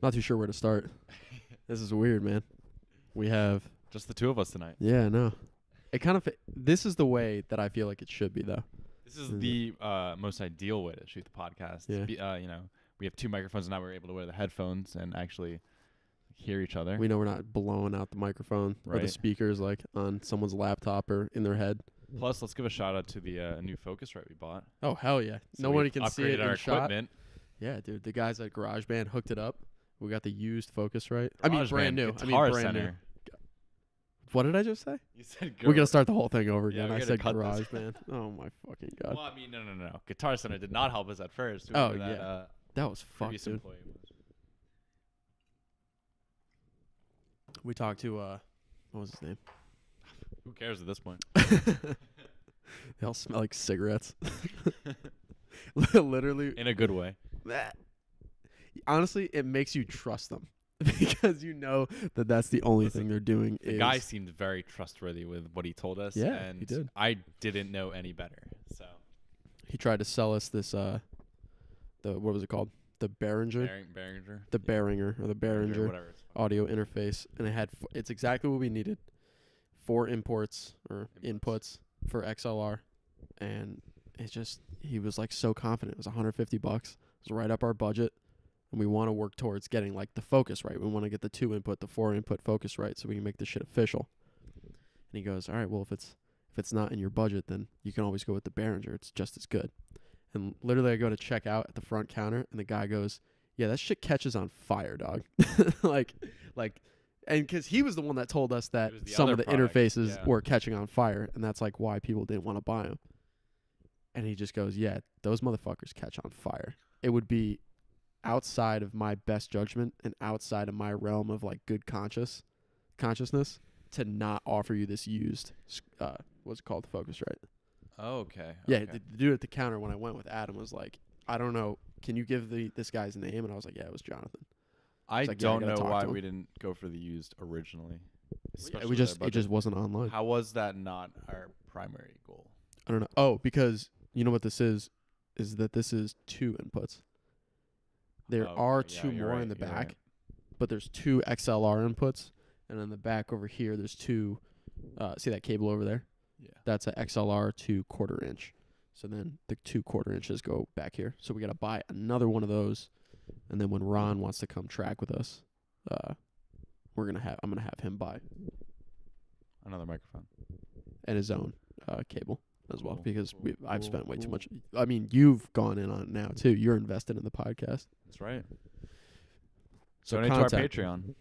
Not too sure where to start. This is weird, man. We have Just the two of us tonight. Yeah, no. It kind of this is the way that I feel like it should be though. This is the most ideal way to shoot the podcast. Yeah. We have two microphones now. We're able to wear the headphones and actually hear each other. We know we're not blowing out the microphone or the Right. speakers like on someone's laptop or in their head. Plus, let's give a shout out to the new Focusrite we bought. Oh hell yeah! So Nobody we've can see it upgraded our in shot. equipment. Yeah, dude. The guys at GarageBand hooked it up. We got the used Focusrite. I mean, brand new. Guitar brand Center. new. What did I just say? You said We're gonna start the whole thing over Yeah, again. we I gotta said cut this. GarageBand. Oh my fucking god. Well, I mean, no. Guitar Center did not help us at first. Oh, Whoever that, yeah. That was fucked, previous dude. employee was. We talked to what was his name? Who cares at this point? They all smell like cigarettes. Literally. In a good way. Honestly, it makes you trust them because you know that that's the only thing they're doing. The guy seemed very trustworthy with what he told us. Yeah, and he did. I didn't know any better. So He tried to sell us this what was it called? The Behringer, Behringer. the Behringer or the Behringer whatever. It's audio interface, and it had it's exactly what we needed. 4 imports or inputs for XLR, and it just he was like so confident. It was $150. It was right up our budget, and we want to work towards getting like the focus right. We want to get the 2 input, the 4 input focus right, so we can make this shit official. And he goes, "All right, well if it's not in your budget, then you can always go with the Behringer. It's just as good." And literally, I go to check out at the front counter, and the guy goes, "Yeah, that shit catches on fire, dog." like, and because he was the one that told us that It was the some of other the product, interfaces yeah. were catching on fire, and that's like why people didn't want to buy them. And he just goes, "Yeah, those motherfuckers catch on fire. It would be outside of my best judgment and outside of my realm of like good consciousness to not offer you this used what's it called, the Focusrite." Oh, okay. Yeah, okay. the dude at the counter when I went with Adam was like, "I don't know, can you give this guy's name?" And I was like, "Yeah, it was Jonathan." I like, yeah, I don't gotta know talk why to him. we didn't go for the used originally. Yeah, especially it with just our wasn't online. budget. How was that not our primary goal? I don't know. Oh, because you know what this is that this is 2 inputs. There Oh, are okay. Yeah, 2 you're more right, in the you're back, right. but there's 2 XLR inputs, and in the back over here there's 2. See that cable over there? Yeah. That's a XLR to 1/4 inch. So then the 2 1/4 inches go back here. So we got to buy another one of those, and then when Ron wants to come track with us, I'm gonna have him buy Another microphone. and his own cable as well, Cool, because cool, I've spent way too cool. much. I mean, you've gone in on it now too. You're invested in the podcast. That's right. So Donate to our contact- Patreon.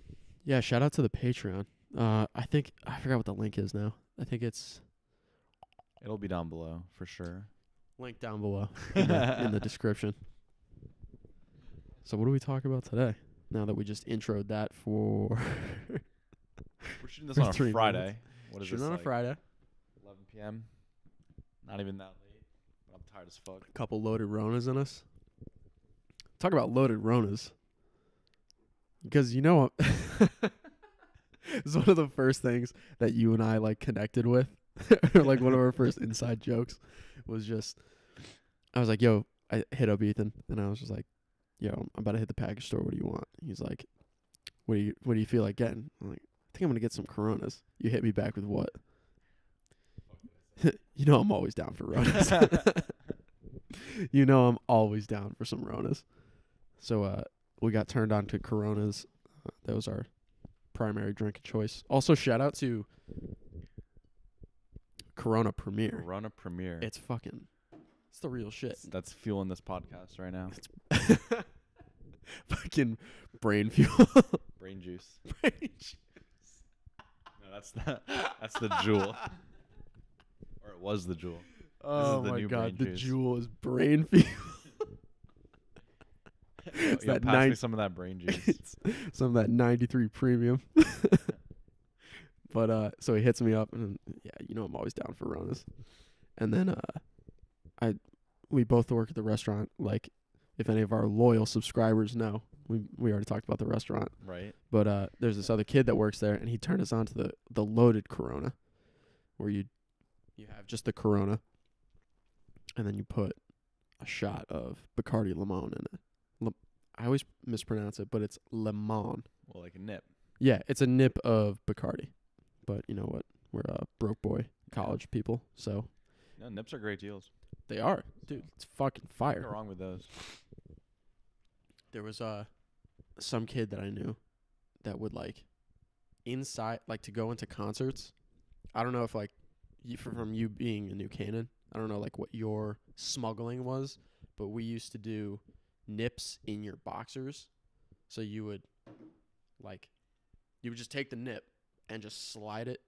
Yeah, shout out to the Patreon. I think I forgot what the link is now. I think it's It'll be down below for sure. link down below in the description. So what do we talk about today? Now that we just introed that for We're shooting this For on a 3 Friday. minutes. What is shooting this, on a like Friday. 11 p.m.? Not even that late. But I'm tired as fuck. A couple loaded Ronas in us. Talk about loaded Ronas. Because you know it's one of the first things that you and I like connected with. Or like one of our first inside jokes was just I was like, "Yo," I hit up Ethan and I was just like, "Yo, I'm about to hit the package store. What do you want?" He's like, what do you feel like getting?" I'm like, "I think I'm gonna get some Coronas." You hit me back with what? You know I'm always down for Ronas. You know I'm always down for some Ronas. So we got turned on to Coronas. That was our primary drink of choice. Also, shout out to Corona Premier. Corona Premier. It's the real shit. That's fueling this podcast right now. Fucking brain fuel. Brain juice. Brain juice. No, that's the jewel. Or it was the jewel. Oh the my new god, brain the juice. jewel is brain fuel. It's Yo, that pass nine- me some of that brain juice. It's some of that 93 premium. But so he hits me up and yeah, you know I'm always down for Ronas. And then we both work at the restaurant. Like if any of our loyal subscribers know, we already talked about the restaurant. Right. But there's this other kid that works there, and he turned us on to the loaded Corona, where you have just the Corona, and then you put a shot of Bacardi Limon in it. I always mispronounce it, but it's lemon. Well, like a nip. Yeah, it's a nip of Bacardi. But you know what? We're broke boy college people, so No, nips are great deals. they are. Dude, it's fucking fire. What's wrong with those? There was some kid that I knew that would like inside like to go into concerts. I don't know if like from you being in New Canaan, I don't know like what your smuggling was, but we used to do nips in your boxers. So you would just take the nip and just slide it.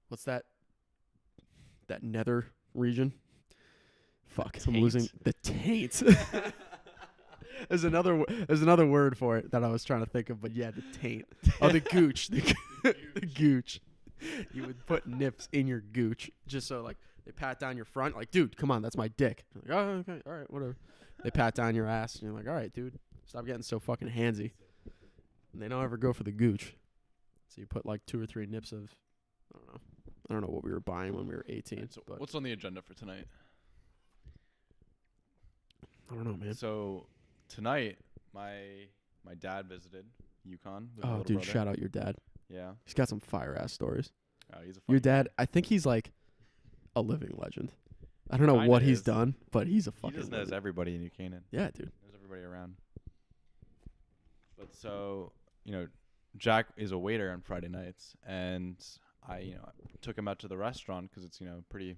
What's that? That nether region? Fuck, I'm losing the taint. There's another word for it that I was trying to think of, but yeah, the taint. Oh, the gooch. The gooch. You would put nips in your gooch just so like they pat down your front, like, dude, come on, that's my dick. You're like, oh, okay, all right, whatever. They pat down your ass, and you're like, all right, dude, stop getting so fucking handsy. And they don't ever go for the gooch. So you put like 2 or 3 nips of, I don't know what we were buying when we were 18. Right, so what's on the agenda for tonight? I don't know, man. So tonight, my dad visited Yukon. With my Oh, little dude, brother. shout out your dad. Yeah. He's got some fire ass stories. Oh, he's a funny Your dad, guy. I think he's like a living legend. I don't know Kinda what he's is. done, but he's a He fucking just knows legend. everybody in New Canaan. Yeah, dude. Knows everybody around. But so, Jack is a waiter on Friday nights, and I took him out to the restaurant because it's, pretty,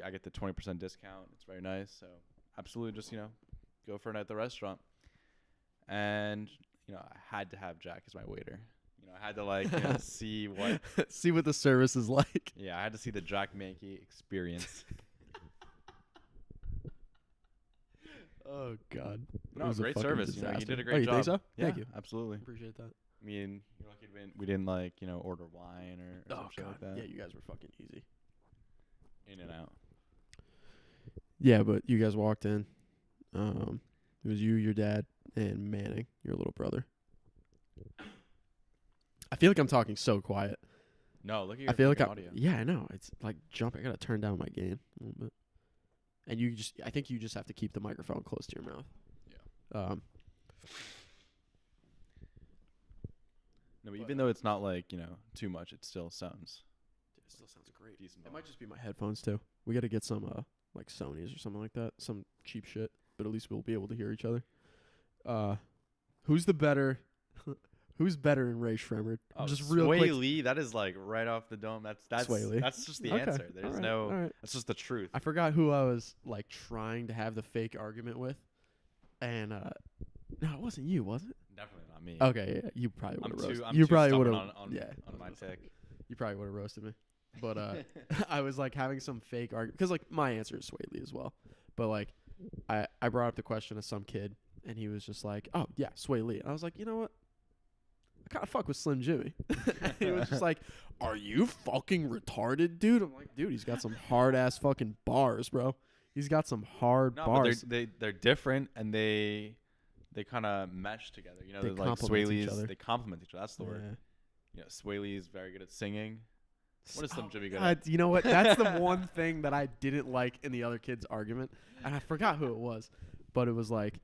I get the 20% discount. It's very nice. So absolutely just, go for a night at the restaurant. And, I had to have Jack as my waiter. I had to see what, See what the service is like. I had to see the Jack Mankey experience. Oh God. It No, was a great fucking service. You disaster. did a Oh, great you job. think so? Yeah, Thank you. absolutely. Appreciate that. I mean, you're lucky we didn't order wine or Oh some shit God. like that. Yeah, you guys were fucking easy. In and out. Yeah, but you guys walked in. It was you, your dad, and Manning, your little brother. I feel like I'm talking so quiet. No, look at your I feel like audio. yeah, I know. It's like jumping. I gotta turn down my gain a little bit. And I think you just have to keep the microphone close to your mouth. Yeah. No, but even though it's not too much, it still sounds It still sounds great. decent. It might just be my headphones too. We gotta get some like Sony's or something like that, some cheap shit. But at least we'll be able to hear each other. Who's the better? Who's better in Ray Shremmerd? Just real Sway quick. Lee, that is right off the dome. That's Sway Lee. That's just the Okay, answer. There's all right. that's just the truth. I forgot who I was like trying to have the fake argument with, and no, it wasn't you, was it? Definitely not me. Okay, yeah, you probably would I'm have too. roasted. I'm You too probably would stubborn have. on Yeah, my pick. you probably would have roasted me. But I was like having some fake argument because like my answer is Sway Lee as well. But like I brought up the question to some kid and he was just like, oh yeah, Sway Lee. And I was like, you know what? I kind of fuck with Slim Jimmy. And he was just like, are you fucking retarded, dude? I'm like, dude, he's got some hard ass fucking bars, bro. He's got some hard No, bars. but they're different and they kind of mesh together. They they're like Sway complement each Lee's. other. They complement each other. That's the word. Yeah. Sway Lee is very good at singing. What is Slim Jimmy good God, at? you know what? That's the one thing that I didn't like in the other kid's argument, and I forgot who it was, but it was like,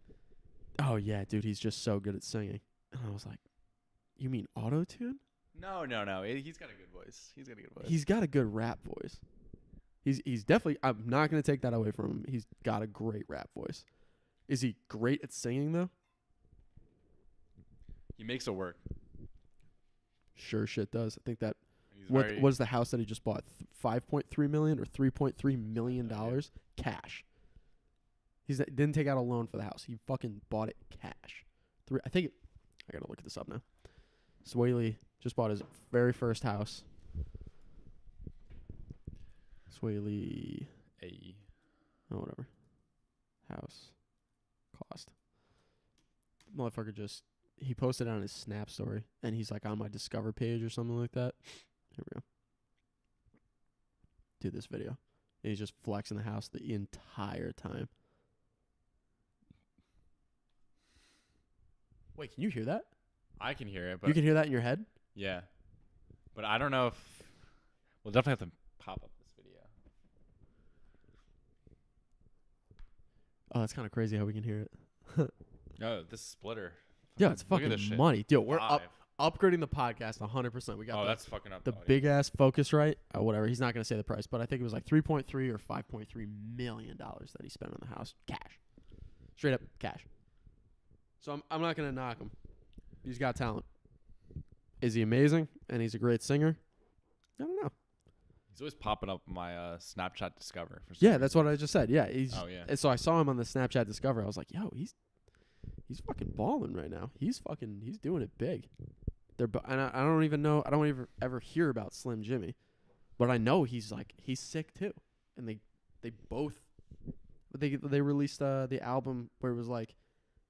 oh yeah, dude, he's just so good at singing, and I was like, you mean auto-tune? No. He's got a good voice. He's got a good voice. He's got a good rap voice. He's definitely. I'm not gonna take that away from him. He's got a great rap voice. Is he great at singing though? He makes it work. Sure, shit does. I think that. He's What very, was the house that he just bought? $5.3 million or $3.3 million cash. Didn't take out a loan for the house. He fucking bought it cash. I gotta look this up now. Sway Lee just bought his very first house. Sway Lee, whatever. House cost. Motherfucker he posted it on his Snap story, and he's like on my Discover page or something like that. Here we go. Do this video. And he's just flexing the house the entire time. Wait, can you hear that? I can hear it, but You can hear that in your head? yeah, but I don't know if we'll definitely have to pop up this video. Oh, that's kind of crazy how we can hear it. Oh, this splitter. Yeah, it's Look at fucking this shit. money. Dude, we're Live. upgrading the podcast 100%. We got Oh, the, that's fucking up the the audio. big ass Focusrite. Whatever. He's not going to say the price, but I think it was like 3.3 or 5.3 million dollars that he spent on the house. Cash. Straight up cash. So I'm not going to knock him. He's got talent. Is he amazing? And he's a great singer? I don't know. He's always popping up on my Snapchat Discover. For some Yeah, reason. that's what I just said. Yeah, he's. Oh, yeah. And so I saw him on the Snapchat Discover. I was like, yo, he's fucking balling right now. He's doing it big. And I don't even know. I don't even ever hear about Slim Jimmy, but I know he's sick too. And they both they released the album where it was like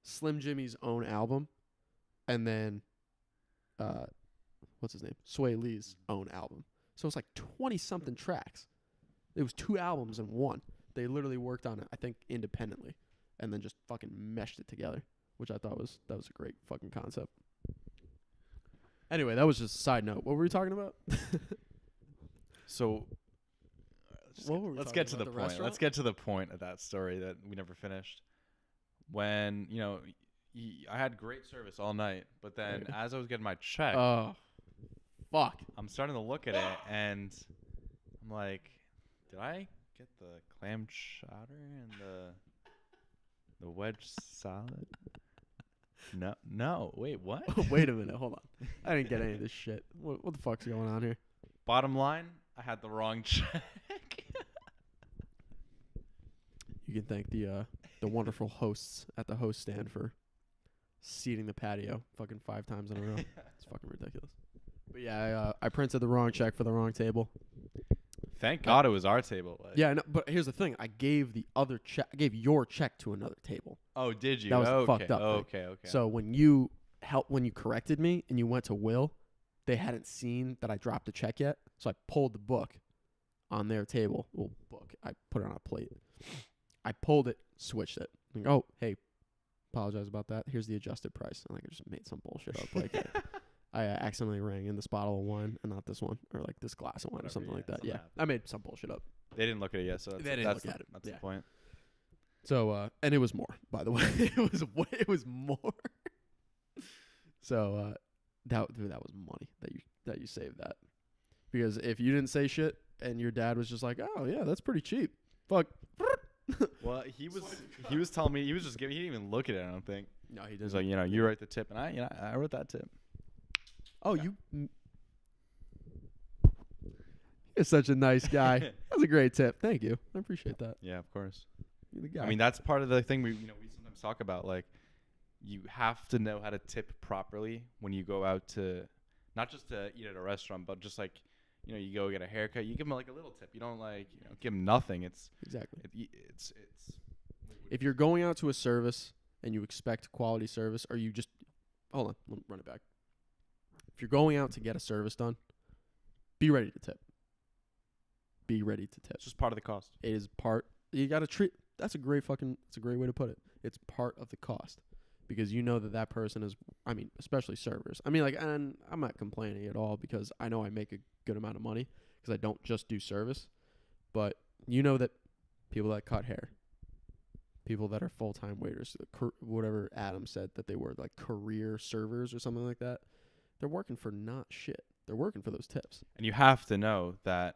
Slim Jimmy's own album, and then what's his name? Sway Lee's own album. So it's like 20-something tracks. It was 2 albums in one. They literally worked on it, I think, independently, and then just fucking meshed it together, which I thought was a great fucking concept. Anyway, that was just a side note. What were we talking about? So Let's get to the point. Let's get to the point of that story that we never finished. When, I had great service all night, but then as I was getting my check, Oh, fuck. I'm starting to look at it and I'm like, did I get the clam chowder and the wedge salad? No. Wait, what? Wait a minute. Hold on. I didn't get any of this shit. What the fuck's going on here? Bottom line, I had the wrong check. You can thank the wonderful hosts at the host stand for seating the patio fucking 5 times in a row. It's fucking ridiculous. But yeah, I printed the wrong check for the wrong table. Thank God it was our table. Like. Yeah, no, but here's the thing. I gave your check to another table. Oh, did you? That was the okay. fucked up thing. Okay. So when you corrected me and you went to Will, they hadn't seen that I dropped the check yet. So I pulled the book on their table. Well, book. I put it on a plate. I pulled it, switched it. Like, oh, hey, apologize about that. Here's the adjusted price. And like I just made some bullshit up. Like I accidentally rang in this bottle of wine and not this one, or like this glass of wine or something like that. Yeah, I made some bullshit up. They didn't look at it yet, so They didn't look at it. That's the point. So and it was more, by the way. it was more. So that was money that you saved that, because if you didn't say shit and your dad was just like, oh yeah, that's pretty cheap. Fuck. Well, he was telling me, he was just giving. He didn't even look at it. I don't think. No, he He didn't. was like, you write the tip, and I wrote that tip. Oh, you're such a nice guy. That's a great tip. Thank you. I appreciate that. Yeah, of course. You're the guy. I mean, that's part of the thing we sometimes talk about. Like, you have to know how to tip properly when you go out to, not just to eat at a restaurant, but just like, you go get a haircut. You give them like a little tip. You don't like, give them nothing. It's exactly. It's. If you're going out to a service and you expect quality service, or you just hold on, let me run it back. If you're going out to get a service done, be ready to tip. Be ready to tip. It's just part of the cost. It is part. You got to treat. That's a great way to put it. It's part of the cost, because you know that person is. I mean, especially servers. I mean, like, and I'm not complaining at all, because I know I make a good amount of money because I don't just do service, but you know that people that cut hair, people that are full-time waiters, whatever Adam said that they were, like career servers or something like that, they're working for not shit. They're working for those tips. And you have to know that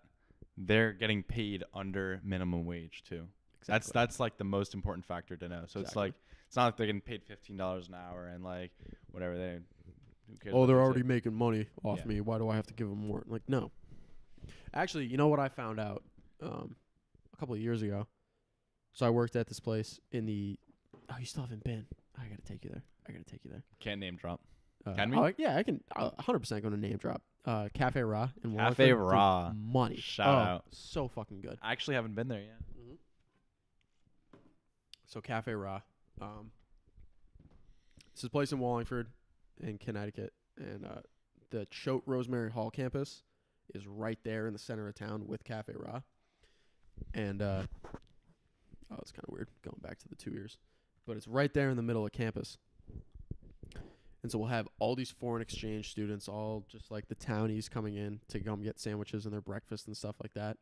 they're getting paid under minimum wage too. Exactly. That's like the most important factor to know. So it's like, it's not like they're getting paid $15 an hour and like whatever who cares. Oh, they're already making money off me. Why do I have to give them more? Like, no. Actually, you know what I found out a couple of years ago? So I worked at this place in the. Oh, you still haven't been. I gotta take you there. Can't name drop. Can we? Yeah, I can. 100% going to name drop. Cafe Ra in Wallingford. Cafe Ra. Money. Shout out. So fucking good. I actually haven't been there yet. Mm-hmm. So Cafe Ra. It's a place in Wallingford in Connecticut. And the Choate Rosemary Hall campus is right there in the center of town with Cafe Ra. And, it's kind of weird going back to the 2 years. But it's right there in the middle of campus. And so we'll have all these foreign exchange students, all just like the townies, coming in to come get sandwiches and their breakfast and stuff like that.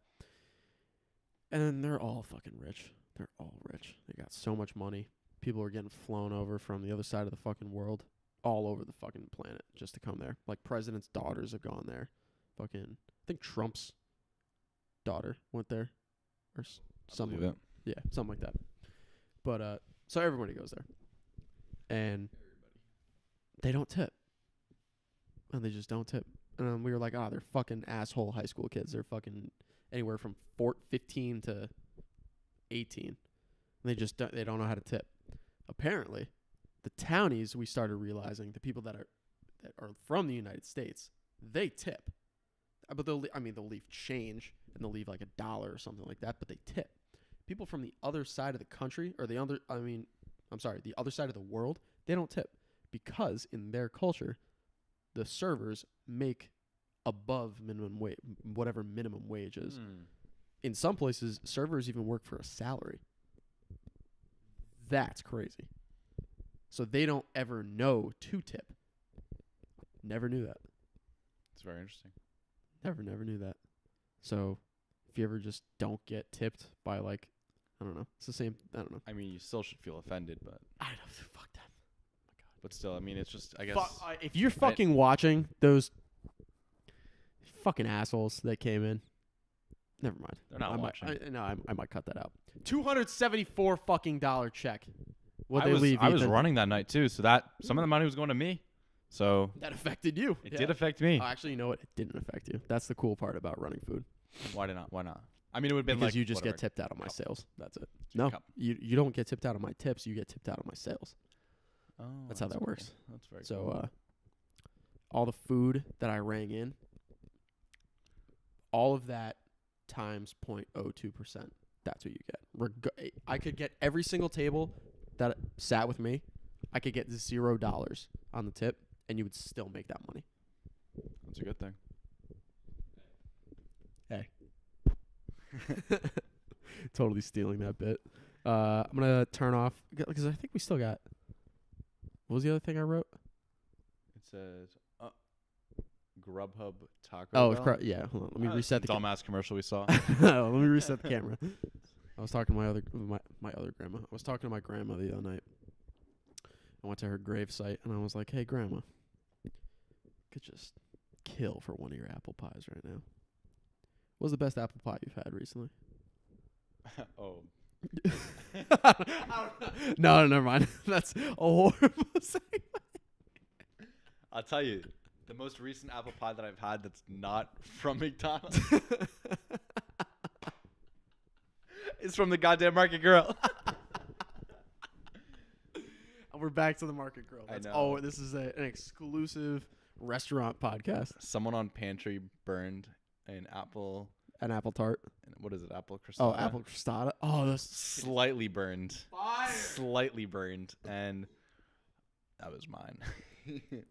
And they're all fucking rich. They're all rich. They got so much money. people were getting flown over from the other side of the fucking world, all over the fucking planet, just to come there. Like presidents' daughters have gone there. Fucking, I think Trump's daughter went there, or something. Believe it. Yeah, something like that. But so everybody goes there, and they don't tip, and they just don't tip. And we were like, they're fucking asshole high school kids. They're fucking anywhere from 15 to 18. And they don't know how to tip. Apparently, the townies, we started realizing, the people that are from the United States, they tip. But they'll leave change, and they'll leave like $1 or something like that, but they tip. People from the other side of the country, or the other side of the world, they don't tip, because in their culture, the servers make above minimum wage, whatever minimum wage is. In some places, servers even work for a salary. That's crazy. So they don't ever know to tip. Never knew that. It's very interesting. Never knew that. So if you ever just don't get tipped by, like, I don't know, it's the same. I don't know. I mean, you still should feel offended, but I don't fuck them. but still, I mean, it's just, I guess. If you're fucking watching those fucking assholes that came in, never mind. They're not watching. I might cut that out. $274 fucking check. I was running that night too, so that some of the money was going to me. So that affected you. It did affect me. Actually, you know what? It didn't affect you. That's the cool part about running food. Why not? I mean, it would have been because like you just whatever, get tipped out on my sales. That's it. a No, cup. you don't get tipped out on my tips. You get tipped out on my sales. Oh, That's how that cool. works. That's very So cool. all the food that I rang in, all of that times 0.02%. That's what you get. I could get every single table that sat with me. I could get $0 on the tip, and you would still make that money. That's a good thing. Hey. Totally stealing that bit. I'm going to turn off, because I think we still got, what was the other thing I wrote? It says Grubhub Taco Oh, Bell. yeah. Hold on. Let me reset the dumbass commercial we saw. Let me reset the camera. I was talking to my other grandma. I was talking to my grandma the other night. I went to her gravesite, and I was like, hey, Grandma, could just kill for one of your apple pies right now. What was the best apple pie you've had recently? Oh. No, never mind. That's a horrible thing. I'll tell you, the most recent apple pie that I've had that's not from McDonald's is from the goddamn Market Grill. We're back to the Market Grill. I know. Oh, this is an exclusive restaurant podcast. Someone on Pantry burned an apple. An apple tart. What is it? Apple crostata? Oh, apple crostata. Oh, that's Slightly burned. fire. Slightly burned. And that was mine.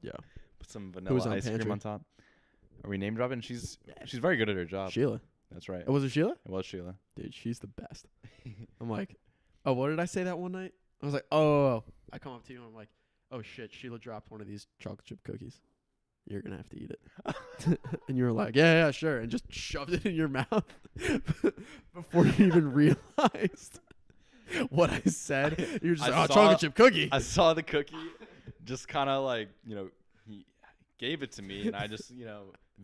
Yeah. Put some was vanilla on ice Pantry? cream on top. Are we name dropping? She's very good at her job. Sheila. That's right. Oh, was it Sheila? It was Sheila. Dude, she's the best. I'm like, oh, what did I say that one night? I was like, oh. I come up to you and I'm like, oh shit, Sheila dropped one of these chocolate chip cookies. You're gonna have to eat it. And you were like, yeah, sure, and just shoved it in your mouth before you even realized what I said. You're just I like, oh, saw- chocolate chip cookie. I saw the cookie, just kind of like, he gave it to me, and I just,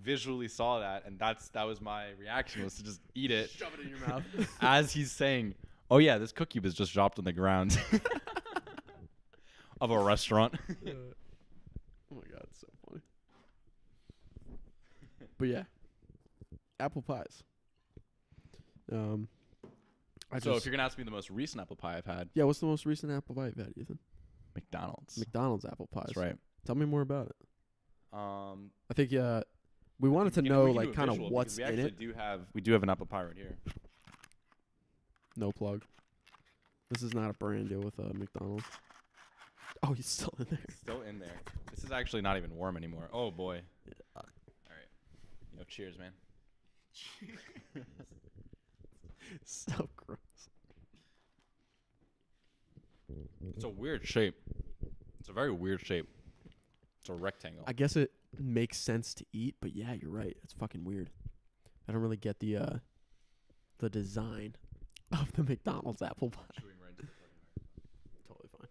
visually saw that, and that was my reaction, was to just eat it. Shove it in your mouth. As he's saying, oh yeah, this cookie was just dropped on the ground of a restaurant. Oh my god, it's so funny. But yeah, apple pies. So if you're gonna ask me the most recent apple pie I've had, yeah, what's the most recent apple pie you've had, Ethan? McDonald's. McDonald's apple pies. That's right. Tell me more about it. Um, I think we wanted to know we can do like a kind of visual what's because in it. We do have an apple pie right here. No plug. This is not a brand deal with McDonald's. Oh, he's still in there. Still in there. This is actually not even warm anymore. Oh boy. Yeah. All right. Cheers, man. So gross. It's a weird shape. It's a very weird shape. It's a rectangle. I guess it makes sense to eat, but yeah, you're right. It's fucking weird. I don't really get the design of the McDonald's apple pie. Totally fine.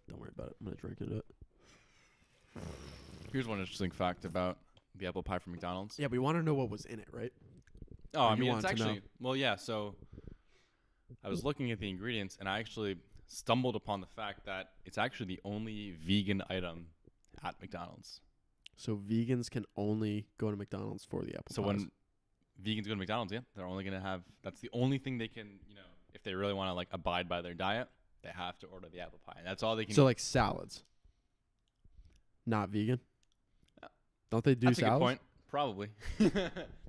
I'm gonna drink into it. Here's one interesting fact about the apple pie from McDonald's. Yeah, we want to know what was in it, right? Oh, Or I you mean, it's want to know? actually well, yeah. So I was looking at the ingredients, and I actually stumbled upon the fact that it's actually the only vegan item at McDonald's. So vegans can only go to McDonald's for the apple So pies. when vegans go to McDonald's, yeah, they're only gonna have. That's the only thing they can, if they really want to like abide by their diet, they have to order the apple pie, and that's all they can. So eat. like salads, not vegan. Yeah. Don't they do That's salads? a good point. Probably.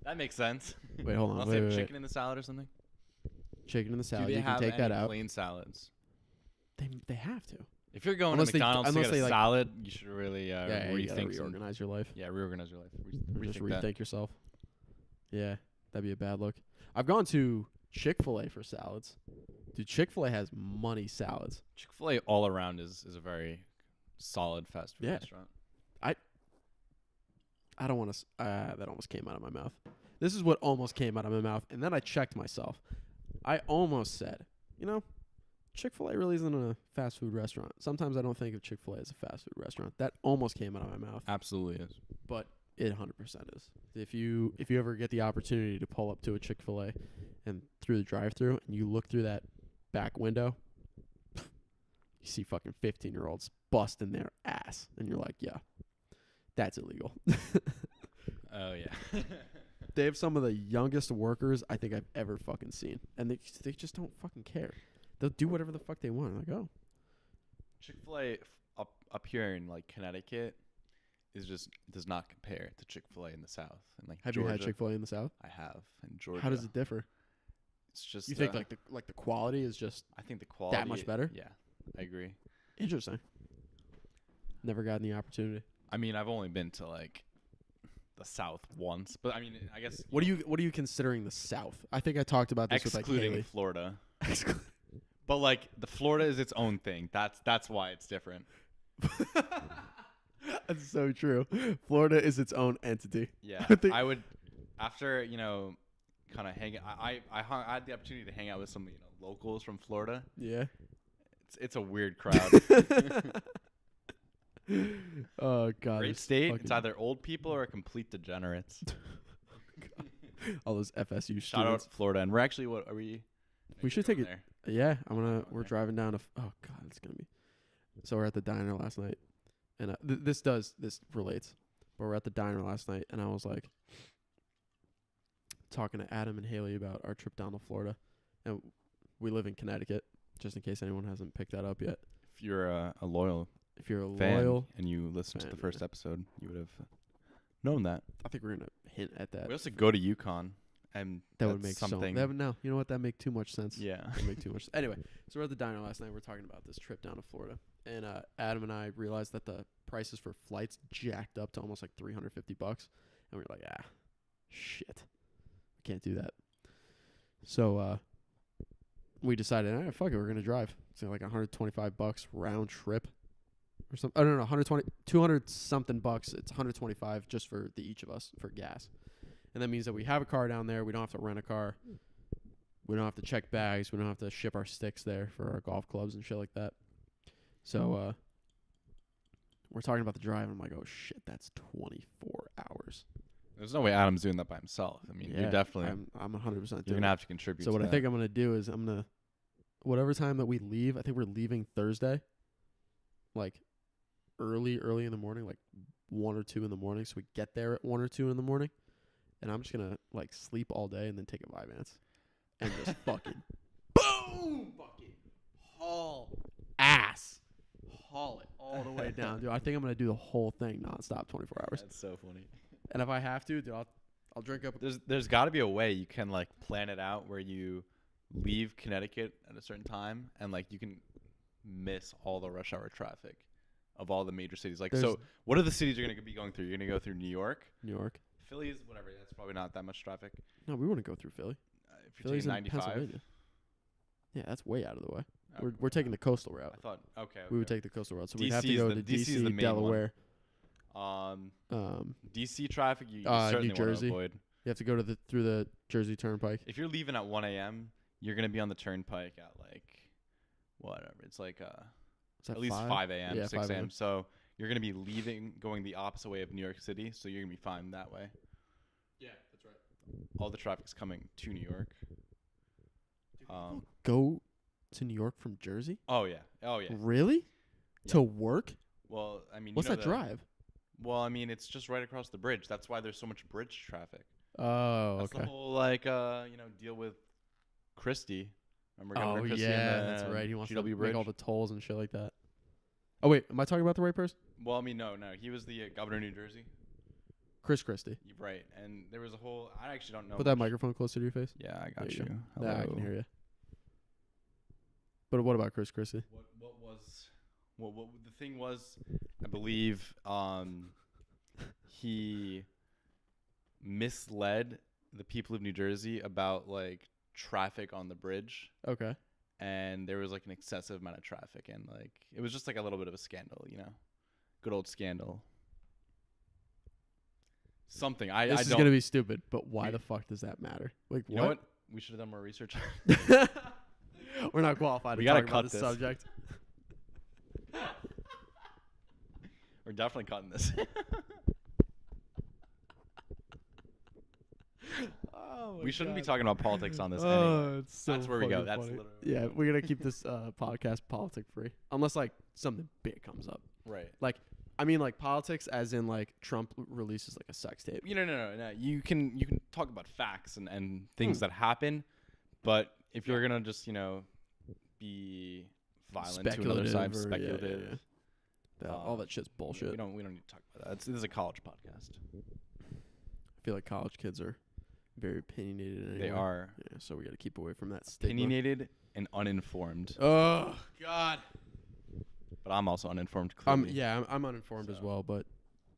That makes sense. Wait, hold on. Unless Wait, they have wait, chicken in the salad or something. Chicken in the salad. Do they You can have take any that out. plain salads? They have to. If you're going Unless to they- McDonald's unless to they, get a like- salad, you should really Yeah, you gotta rethink some. reorganize your life. Yeah, reorganize your life. Or just Rethink that. rethink yourself. Yeah, that'd be a bad look. I've gone to Chick-fil-A for salads. Dude, Chick-fil-A has money salads. Chick-fil-A all around is a very solid fast food Yeah. restaurant. I don't want to. That almost came out of my mouth. This is what almost came out of my mouth, and then I checked myself. I almost said, Chick-fil-A really isn't a fast food restaurant. Sometimes I don't think of Chick-fil-A as a fast food restaurant. That almost came out of my mouth, Absolutely is. but it 100% is. If you ever get the opportunity to pull up to a Chick-fil-A and through the drive-thru, and you look through that back window, you see fucking 15-year-olds busting their ass, and you're like, yeah, that's illegal. Oh yeah. They have some of the youngest workers I think I've ever fucking seen, and they just don't fucking care. They'll do whatever the fuck they want. I'm like, oh, Chick-fil-A up here in like Connecticut does not compare to Chick-fil-A in the South. And like have Georgia, you had Chick-fil-A in the South? I have in Georgia. How does it differ? It's just You think like the quality is just I think the quality much better? Yeah, I agree. interesting? Never gotten the opportunity. I mean, I've only been to like the South once, but I mean, I guess What are you considering the South? I think I talked about this with like excluding Haley. Florida. But like the Florida is its own thing. That's why it's different. That's so true. Florida is its own entity. Yeah, I think- I would after kind of hang. I had the opportunity to hang out with some locals from Florida. Yeah. It's a weird crowd. Oh god. Great it's state. fucking- It's either old people or complete degenerates. all those FSU Shout students. out Florida, and we're actually what are we? We should take going it. there? Yeah, Going we're there. driving down to. Oh god, it's gonna be. So we're at the diner last night, and this relates. But we're at the diner last night, and I was like talking to Adam and Haley about our trip down to Florida, and we live in Connecticut. Just in case anyone hasn't picked that up yet. If you're a loyal If you're a fan loyal, and you listened to fan, the first yeah. episode, you would have known that. I think we're gonna hint at that. We also go to UConn, and That would that's make something. no, you know what? That make too much sense. Yeah. That would make too much. Anyway, so we're at the diner last night. We're talking about this trip down to Florida, and Adam and I realized that the prices for flights jacked up to almost like $350, and we were like, shit, we can't do that. So we decided, fuck it, we're gonna drive. It's like $125 round trip, or something. I don't know, 120, 200 something bucks. It's 125 just for the each of us for gas. And that means that we have a car down there. We don't have to rent a car. We don't have to check bags. We don't have to ship our sticks there for our golf clubs and shit like that. So we're talking about the drive. And I'm like, oh, shit, that's 24 hours. There's no way Adam's doing that by himself. I mean, you're definitely I'm 100% you're doing gonna have to contribute. So to what I that. think I'm going to do is I'm going to, whatever time that we leave, I think we're leaving Thursday, like early in the morning, like 1 or 2 in the morning. So we get there at 1 or 2 in the morning. And I'm just going to like sleep all day and then take a Vyvanse and just fucking boom, fucking haul ass, haul it all the way down, dude. I think I'm going to do the whole thing nonstop, 24 hours. That's so funny. And if I have to, dude, I'll drink up. There's got to be a way you can like plan it out where you leave Connecticut at a certain time and like you can miss all the rush hour traffic of all the major cities. Like, so what are the cities you're gonna be going through? You're gonna go through New York, Philly's, whatever. That's probably not that much traffic. No, we wouldn't go through Philly. If you're Philly's taking in 95, Pennsylvania. Yeah, that's way out of the way. Oh, We're taking the coastal route. I thought okay. We would take the coastal route, so we'd DC have to is go the- to DC is the DC, main Delaware. one. DC traffic you New certainly want Jersey. to avoid. You have to go to through the Jersey Turnpike. If you're leaving at 1 a.m., you're gonna be on the turnpike at like whatever. It's like Is that at least 5 a.m., Yeah, 6 5 a.m. So you're going to be going the opposite way of New York City. So you're going to be fine that way. Yeah, that's right. All the traffic's coming to New York. Go to New York from Jersey? Oh, yeah. Oh, yeah. Really? Yeah. To work? Well, I mean, What's that drive? Well, I mean, it's just right across the bridge. That's why there's so much bridge traffic. Oh, That's okay. the whole, like, deal with Christie. Remember Governor Oh, Christie yeah, and the that's right. He wants GW to Bridge? make all the tolls and shit like that. Oh, wait. Am I talking about the right person? Well, I mean, no. He was the governor of New Jersey. Chris Christie. You're right. And there was a whole... I actually don't know. Put that microphone closer to your face. Yeah, I got There you you. go. Hello. Yeah, I can hear you. But what about Chris Christie? What the thing was, I believe he misled the people of New Jersey about like traffic on the bridge, Okay. and there was like an excessive amount of traffic, and like it was just like a little bit of a scandal, good old scandal. Something This is gonna be stupid, but why the fuck does that matter? Like, you know what? We should have done more research. We're not qualified We to gotta talk about cut this this. subject. We're definitely cutting this. We shouldn't be talking about politics on this anyway. It's so That's where we go. fucking That's funny. literally Yeah, we're gonna keep this podcast politic free, unless like something big comes up. Right. Like, I mean, like politics, as in like Trump releases like a sex tape. No. You can talk about facts and things that happen, but if you're gonna just be violent to another side, or- speculative, all that shit's bullshit. We don't need to talk about that. This is a college podcast. I feel like college kids are very opinionated. Anyway. They are Yeah, so we got to keep away from that stigma. opinionated and uninformed. Oh God. But I'm also uninformed. Clearly. I'm uninformed as So. well, but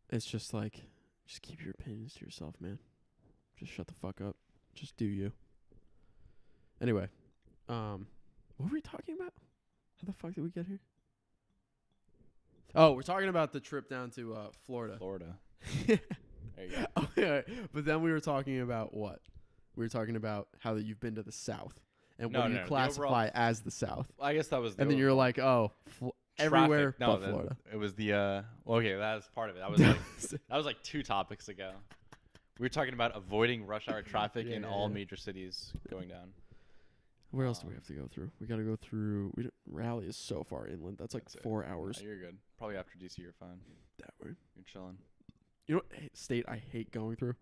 it's just like, just keep your opinions to yourself, man. Just shut the fuck up. Just do you. Anyway, what were we talking about? How the fuck did we get here? Oh, we're talking about the trip down to Florida. Florida. There you go. Okay, but then we were talking about what? We were talking about how that you've been to the South and No, what do no, you the classify overall- as the South. I guess that was. And then you're like, oh, everywhere but Florida. It was the well, okay, that was part of it. That was like 2 topics ago. We were talking about avoiding rush hour traffic in all major cities going down. Where else do we have to go through? We got to go through. Raleigh is so far inland. That's like 4 hours. You're good. Probably after DC, you're fine. That way. You're chilling. You know what state I hate going through?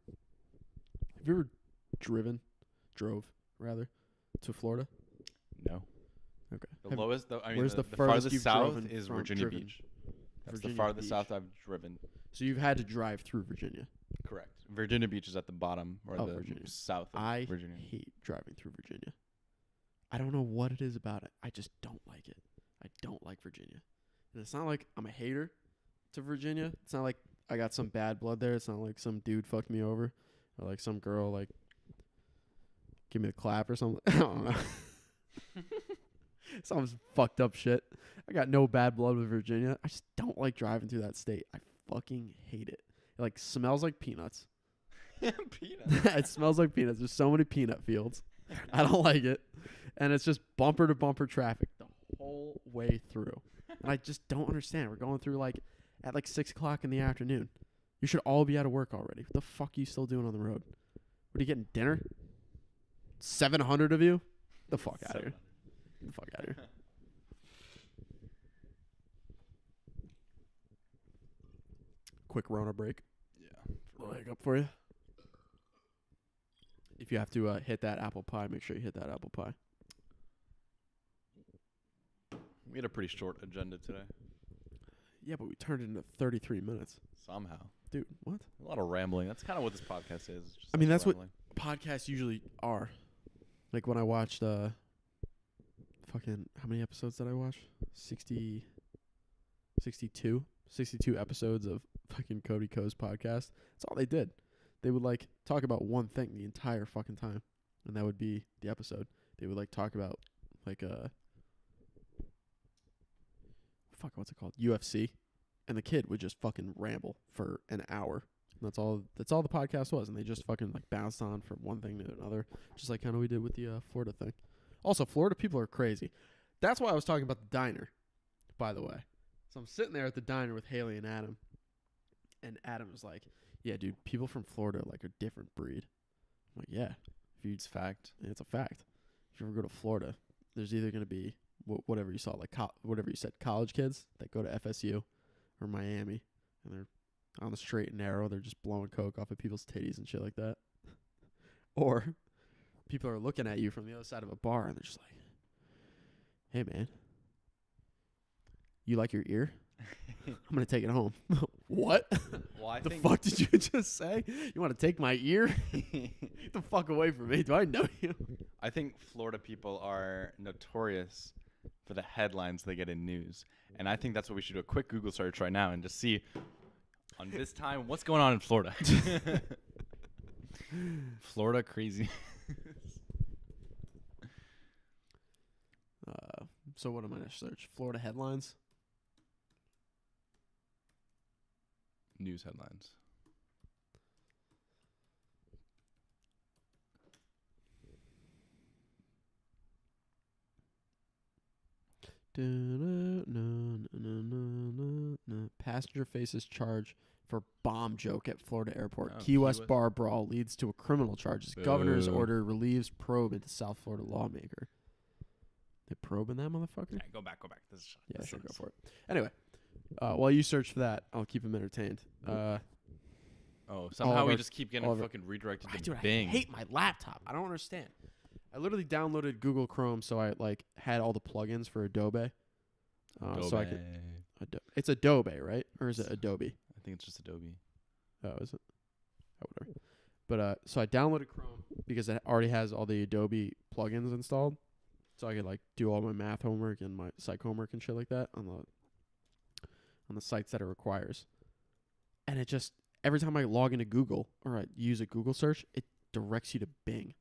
Have you ever drove to Florida? No. Okay. The lowest, where's the the furthest farthest you've south driven is from- Virginia driven? Beach. That's Virginia the farthest Beach. south I've driven. So you've had to drive through Virginia. Correct. Virginia Beach is at the bottom or the Virginia. south of I Virginia. hate driving through Virginia. I don't know what it is about it. I just don't like it. I don't like Virginia. And it's not like I'm a hater to Virginia. It's not like I got some bad blood there. It's not like some dude fucked me over or like some girl like give me the clap or something. I don't know. Some fucked up shit. I got no bad blood with Virginia. I just don't like driving through that state. I fucking hate it. It like smells like peanuts. Peanuts. It smells like peanuts. There's so many peanut fields. I don't like it. And it's just bumper to bumper traffic the whole way through. And I just don't understand. We're going through like at like 6 o'clock in the afternoon. You should all be out of work already. What the fuck are you still doing on the road? What are you getting, dinner? 700 of you? The fuck out of here. Get the fuck out of here. Quick Rona break. Yeah. Leg up for you. If you have to hit that apple pie, make sure you hit that apple pie. We had a pretty short agenda today. Yeah, but we turned it into 33 minutes. Somehow. Dude, what? A lot of rambling. That's kind of what this podcast is. Just I mean, us that's what rambling. podcasts usually are. Like when I watched fucking, how many episodes did I watch? 62 episodes of fucking Cody Ko's podcast. That's all they did. They would like talk about one thing the entire fucking time, and that would be the episode. They would like talk about like what's it called? UFC. And the kid would just fucking ramble for an hour. And that's all the podcast was. And they just fucking like bounced on from one thing to another. Just like kind of we did with the Florida thing. Also, Florida people are crazy. That's why I was talking about the diner. by the way. So I'm sitting there at the diner with Haley and Adam. And Adam was like, yeah, dude, people from Florida are like a different breed. I'm like, yeah. It's fact. It's a fact. If you ever go to Florida, there's either going to be whatever you saw, like whatever you said, college kids that go to FSU or Miami. And they're on the straight and narrow. They're just blowing coke off of people's titties and shit like that. Or people are looking at you from the other side of a bar and they're just like, hey, man, you like your ear? I'm going to take it home. What? Well, The fuck did you just say? You want to take my ear? Get the fuck away from me. Do I know you? I think Florida people are notorious for the headlines they get in news. And I think that's what we should do, a quick Google search right now and just see on this time what's going on in Florida. Florida crazy. So what am I going to search? Florida headlines? News headlines. Passenger faces charge for bomb joke at Florida airport. Oh, Key West bar brawl leads to a criminal charges. Governor's Boo. order relieves probe into South Florida lawmaker. They probing that motherfucker? Yeah, go back. This is, Yeah, sure, go for it. Anyway, while you search for that, I'll keep them entertained. Somehow we our- just keep getting all of our- fucking redirected to Dude, Bing. I hate my laptop. I don't understand. I literally downloaded Google Chrome, so I had all the plugins for Adobe. So I could. It's Adobe, right? Or is it Adobe? I think it's just Adobe. Oh, is it? Oh, whatever. But so I downloaded Chrome because it already has all the Adobe plugins installed, so I could do all my math homework and my psych homework and shit like that on the sites that it requires. And it just every time I log into Google or I use a Google search, it directs you to Bing.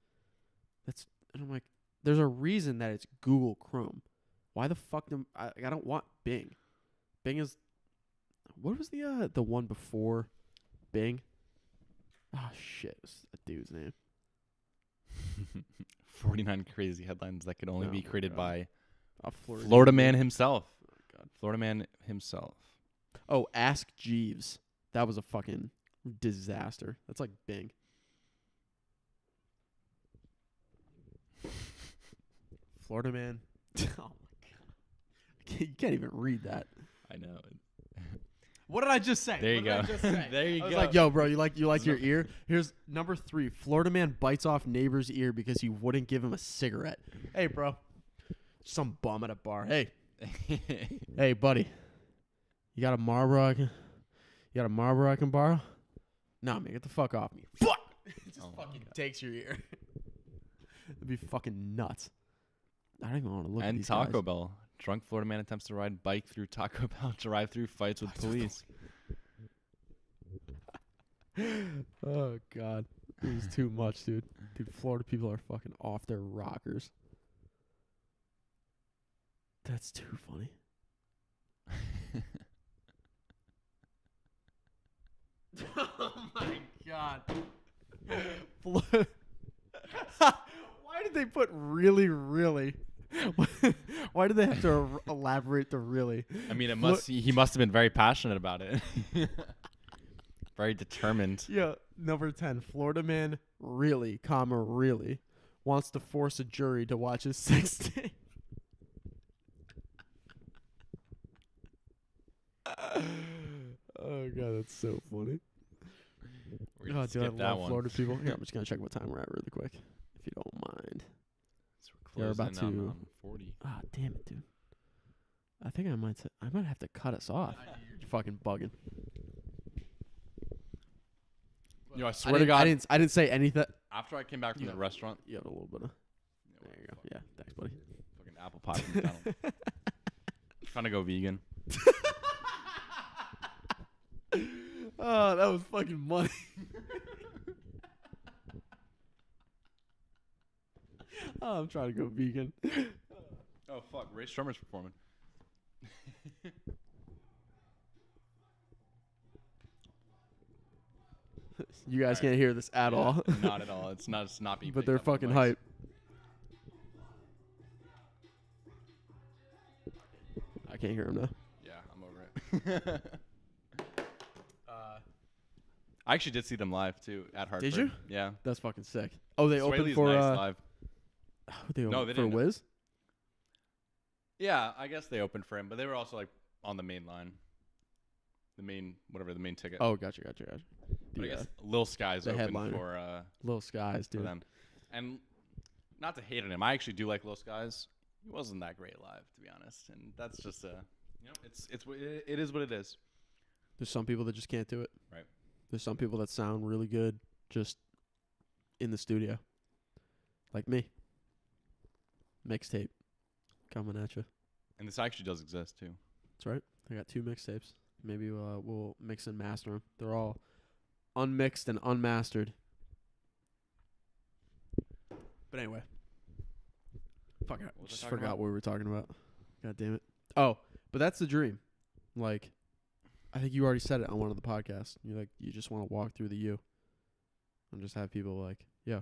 And I'm like, there's a reason that it's Google Chrome. Why the fuck I don't want Bing. Bing is what was the one before Bing? Oh shit, what's that dude's name? 49 crazy headlines that could only be created by Florida Man himself. Oh, God. Florida Man himself. Oh, Ask Jeeves. That was a fucking disaster. That's like Bing. Florida Man. Oh my god. You can't even read that. I know. What did I just say? There you go. There you I was go. like, yo, bro, you like your ear? Here's number 3. Florida man bites off neighbor's ear because he wouldn't give him a cigarette. Hey, bro. Some bum at a bar. Hey, buddy. You got a Marlboro I can borrow? Nah, man, get the fuck off me. Fuck! It just fucking takes your ear. It'd be fucking nuts. I don't even want to look at And these Taco guys. Bell. Drunk Florida man attempts to ride bike through Taco Bell drive-through fights with police. Oh, God. This is too much, dude. Dude, Florida people are fucking off their rockers. That's too funny. Oh, my God. Why did they put really, really? Why did they have to elaborate the really? I mean, he must have been very passionate about it. Very determined. Yeah, number 10. Florida man really wants to force a jury to watch his sex tape. Oh, God, that's so funny. We're gonna Dude, I skip that love one. Florida people. Here, I'm just going to check what time we're at really quick, if you don't mind. So we're They're about closing in to- on 40. Ah, damn it, dude. I think I might have to cut us off. You're fucking bugging. Yo, I swear to God. I didn't say anything. After I came back from Yeah. the restaurant, You have a little bit of. There you go. Yeah, thanks, buddy. fucking apple pie from McDonald's. Trying to go vegan. Oh, that was fucking money. Oh, I'm trying to go vegan. Oh fuck, Ray Strummer's performing. You guys can't hear this at all. Not at all. It's not being. But picked they're up on fucking mics. hype. can't hear him now. Yeah, I'm over it. I actually did see them live too at Hartford. Did you? Yeah. That's fucking sick. Oh, they Sway opened Lee's for nice live. they No, opened they for didn't. Wiz. Yeah, I guess they opened for him, but they were also like on the main line. The main ticket. Oh, gotcha. But I The, guess Lil Sky's the open headliner. for Little Skies, for dude. them. And not to hate on him, I actually do like Lil Skies. He wasn't that great live, to be honest, and that's just it is what it is. There's some people that just can't do it. Right. There's some people that sound really good just in the studio. Like me. Mixtape coming at you. And this actually does exist too. That's right. I got 2 mixtapes. Maybe we'll mix and master them. They're all unmixed and unmastered. But anyway. Fuck, I What was I just talking forgot about? what we were talking about. God damn it. Oh, but that's the dream. Like, I think you already said it on one of the podcasts. You're like, you just want to walk through the U and just have people like, yeah.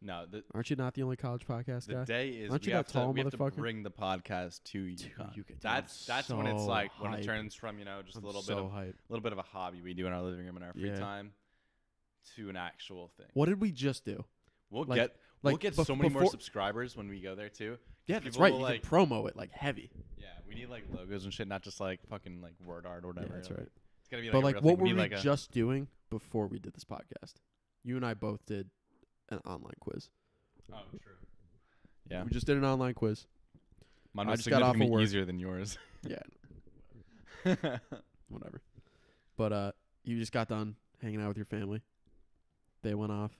No, Aren't you not the only college podcast the guy? day is Aren't we you have, that tall we have to motherfucker? bring the podcast to UConn. UConn, dude, That's I'm when it's so like when it hyped. turns from just I'm a little so bit hyped. of a hobby we do in our living room in our free Yeah. time to an actual thing. What did we just do? We'll Like- get like so many more before- subscribers when we go there too. Yeah, that's People right. will, You like- can promo it like heavy. Yeah, we need like logos and shit, not just like fucking like word art or whatever. Yeah, that's right. It's gotta be like But a like, real what thing. were We we need like a just doing before we did this podcast? You and I both did an online quiz. oh true. Yeah, We just did an online quiz. mine I was just got off of significantly work. easier than yours. Yeah, whatever. But you just got done hanging out with your family. They went off.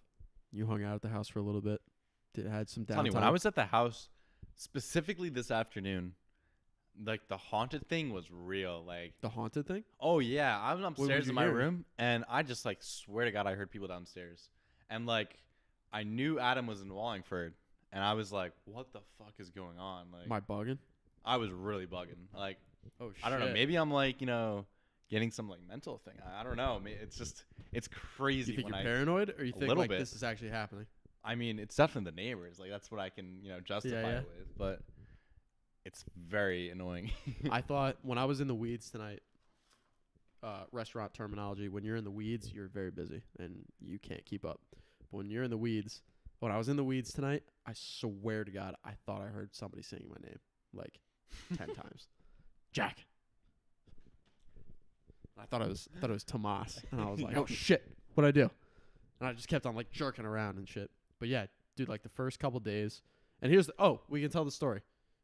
You hung out at the house for a little bit. Had some Tell me, downtime. when I was at the house, specifically this afternoon, like the haunted thing was real. Like, the haunted thing. oh yeah, I was was upstairs you in my hearing? room, and I just like swear to God, I heard people downstairs, and like I knew Adam was in Wallingford, and I was like, what the fuck is going on? Like, My bugging. I was really bugging. Like, Oh shit. I don't know, maybe I'm like getting some like mental thing. I don't know. It's just it's crazy. You think when you're paranoid, or you a think little like bit. this is actually happening? I mean, it's definitely the neighbors. Like that's what I can justify yeah. it with, but it's very annoying. I thought when I was in the weeds tonight, restaurant terminology, when you're in the weeds, you're very busy and you can't keep up. But when you're in the weeds, when I was in the weeds tonight, I swear to God, I thought I heard somebody saying my name like 10 times. Jack. I thought it was Tomas, and I was like, oh shit, what'd I do? And I just kept on like jerking around and shit. But yeah, dude, like the first couple days, and we can tell the story.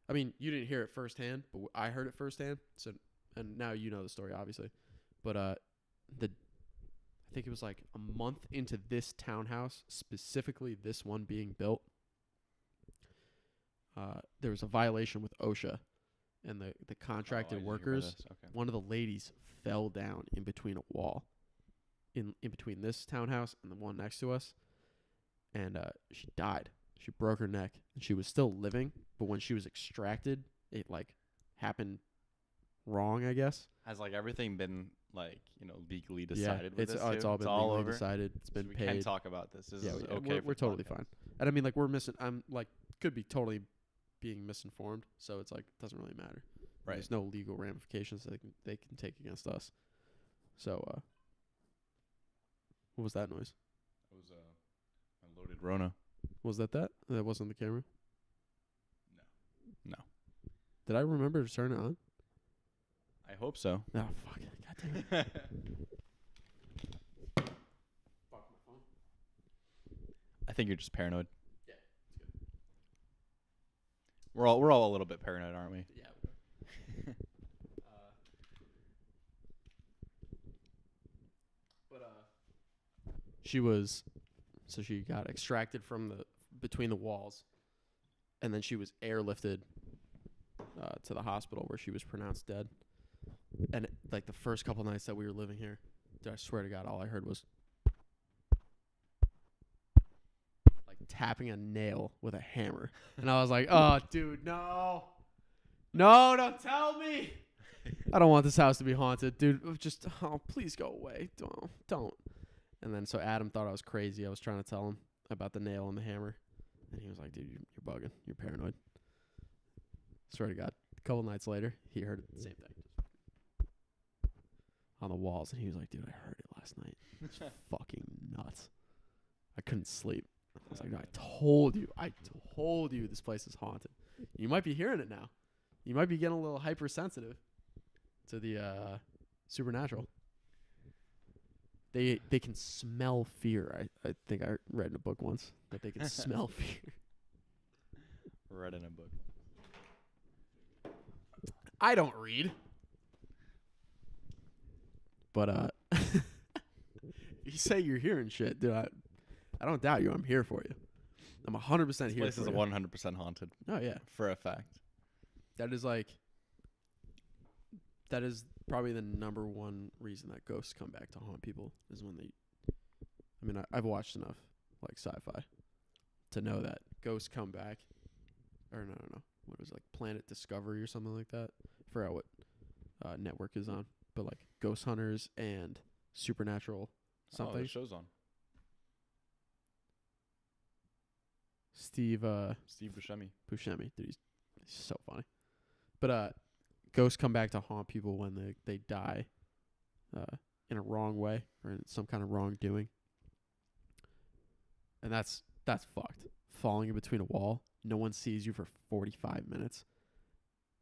I mean, you didn't hear it firsthand, but I heard it firsthand. So, and now you know the story, obviously. But I think it was like a month into this townhouse, specifically this one being built. There was a violation with OSHA, and the contracted workers. Okay. One of the ladies fell down in between a wall, in between this townhouse and the one next to us, and she died. She broke her neck, and she was still living. But when she was extracted, it like happened wrong, I guess. Has like everything been like legally decided? Yeah, with this it's too? all been legally over? decided. It's So been we paid. can talk about this. This Yeah, is yeah, okay. we're for totally the podcast. fine. And I mean, like, we're missing. I'm like, could be totally being misinformed. So it's like doesn't really matter. Right. There's no legal ramifications that they can take against us. So what was that noise? It was a loaded Rona. Was that? That wasn't the camera. No. Did I remember to turn it on? I hope so. Oh fuck! God damn it! I think you're just paranoid. Yeah, it's good. We're all a little bit paranoid, aren't we? Yeah. She got extracted from between the walls, and then she was airlifted to the hospital where she was pronounced dead. And like the first couple nights that we were living here, dude, I swear to God, all I heard was like tapping a nail with a hammer, and I was like, "Oh, dude, no, don't tell me. I don't want this house to be haunted, dude. Just please go away. Don't." And then so Adam thought I was crazy. I was trying to tell him about the nail and the hammer, and he was like, "Dude, you're bugging. You're paranoid." Swear to God, A couple nights later, he heard the same thing on the walls, and he was like, "Dude, I heard it last night. It's fucking nuts. I couldn't sleep." I was like, "I told you this place is haunted. You might be hearing it now. You might be getting a little hypersensitive to the supernatural. They can smell fear. I think I read in a book once that they can smell fear. Read in a book. I don't read. But you say you're hearing shit, dude. I don't doubt you. I'm here for you. I'm 100% This here place for is you. 100% haunted Oh yeah, for a fact. that is probably the number one reason that ghosts come back to haunt people is when they. I mean, I've watched enough like sci-fi to know that ghosts come back. Or no. What was it, like Planet Discovery or something like that? I forgot what network is on, but like Ghost Hunters and Supernatural Oh, something. the show's on. Steve Buscemi. Buscemi, dude, he's so funny. But ghosts come back to haunt people when they die in a wrong way or in some kind of wrongdoing. And that's fucked. Falling in between a wall, no one sees you for 45 minutes.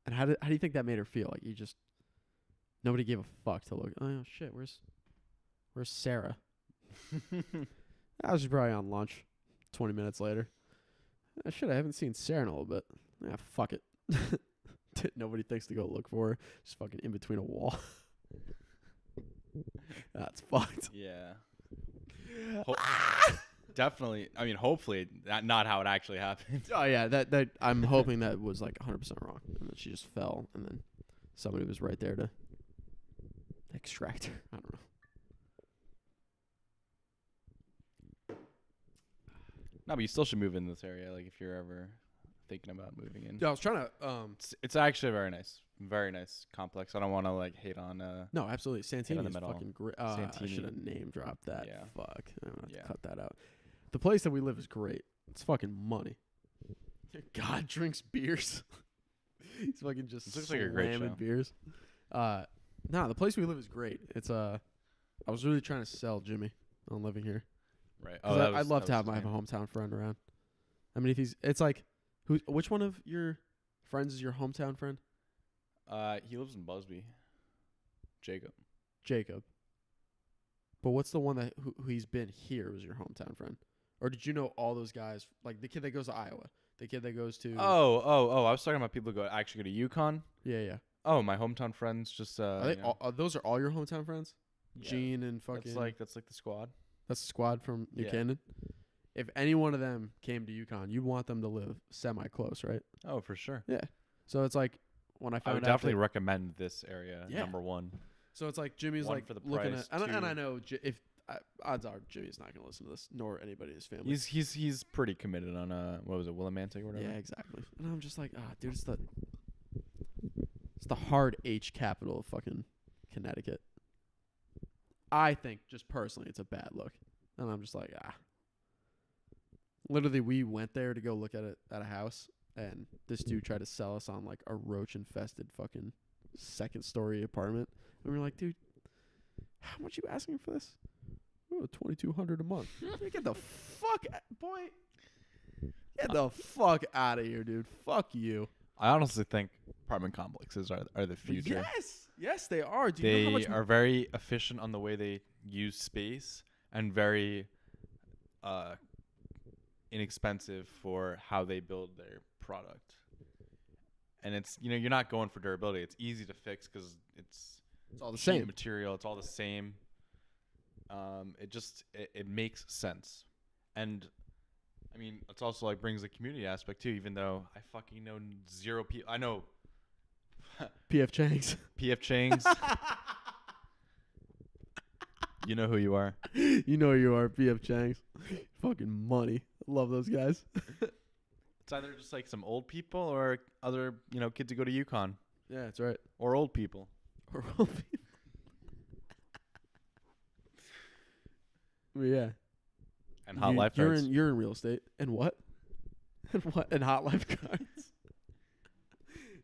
And how do you think that made her feel? Like nobody gave a fuck to look. Oh shit, where's Sarah? I was probably on lunch. 20 minutes later. Shit, I haven't seen Sarah in a little bit. Yeah, fuck it. Nobody thinks to go look for her. Just fucking in between a wall. That's fucked. Yeah. Definitely. I mean, hopefully, not how it actually happened. Oh yeah, that I'm hoping that was like 100% wrong, and that she just fell, and then somebody was right there to extract her. I don't know. No, but you still should move in this area. Like if you're ever thinking about moving in. Yeah, I was trying to. It's actually very nice complex. I don't want to like hate on. No, absolutely. Santini is middle. fucking great. I Santini. should have name dropped that. Yeah. Fuck. I'm gonna have Yeah. to cut that out. The place that we live is great. It's fucking money. God drinks beers. He's fucking just This looks like a great slamming show. beers. The place we live is great. It's I was really trying to sell Jimmy on living here. Right. 'Cause Oh, I'd love to have his my name. hometown friend around. I mean, it's like, which one of your friends is your hometown friend? He lives in Busby. Jacob. Jacob. But what's the one that who he's been here was your hometown friend? Or did you know all those guys? Like the kid that goes to Iowa, the kid that goes to Oh! I was talking about people who actually go to UConn. yeah. Oh, my hometown friends just. Are they those are all your hometown friends? Yeah. Gene and fucking That's like the squad. that's the squad from New Yeah. Canaan. If any one of them came to UConn, you'd want them to live semi close, right? Oh, for sure. Yeah. So it's like when I I found would out definitely that- recommend this area. Yeah. Number one. So it's like Jimmy's One like for the looking price, at, and I two- know if odds are Jimmy's not gonna listen to this, nor anybody in his family. He's pretty committed on what was it, Willimantic or whatever. Yeah, exactly. And I'm just like, dude, it's the hard H capital of fucking Connecticut. I think just personally, it's a bad look, and I'm just like, Literally, we went there to go look at a house, and this dude tried to sell us on like a roach infested fucking second story apartment, and we were like, dude, how much you asking for this? Oh, $2,200 a month. Get the fuck, boy. Get the fuck out of here, dude. Fuck you. I honestly think apartment complexes are the future. Yes, they are. Do you know how much They are very efficient on the way they use space and very inexpensive for how they build their product. And it's you're not going for durability. It's easy to fix because it's all the cheap same. material. It's all the same. It makes sense, and I mean it's also like brings the community aspect too. Even though I fucking know zero people, I know PF Chang's. PF Chang's. You know who you are. You know you are, PF Chang's. Fucking money. Love those guys. It's either just like some old people or other kids who go to UConn Yeah, that's right. or old people. Or old people. But yeah. And hot You- lifeguards. You're in real estate. And what? And what? And hot lifeguards.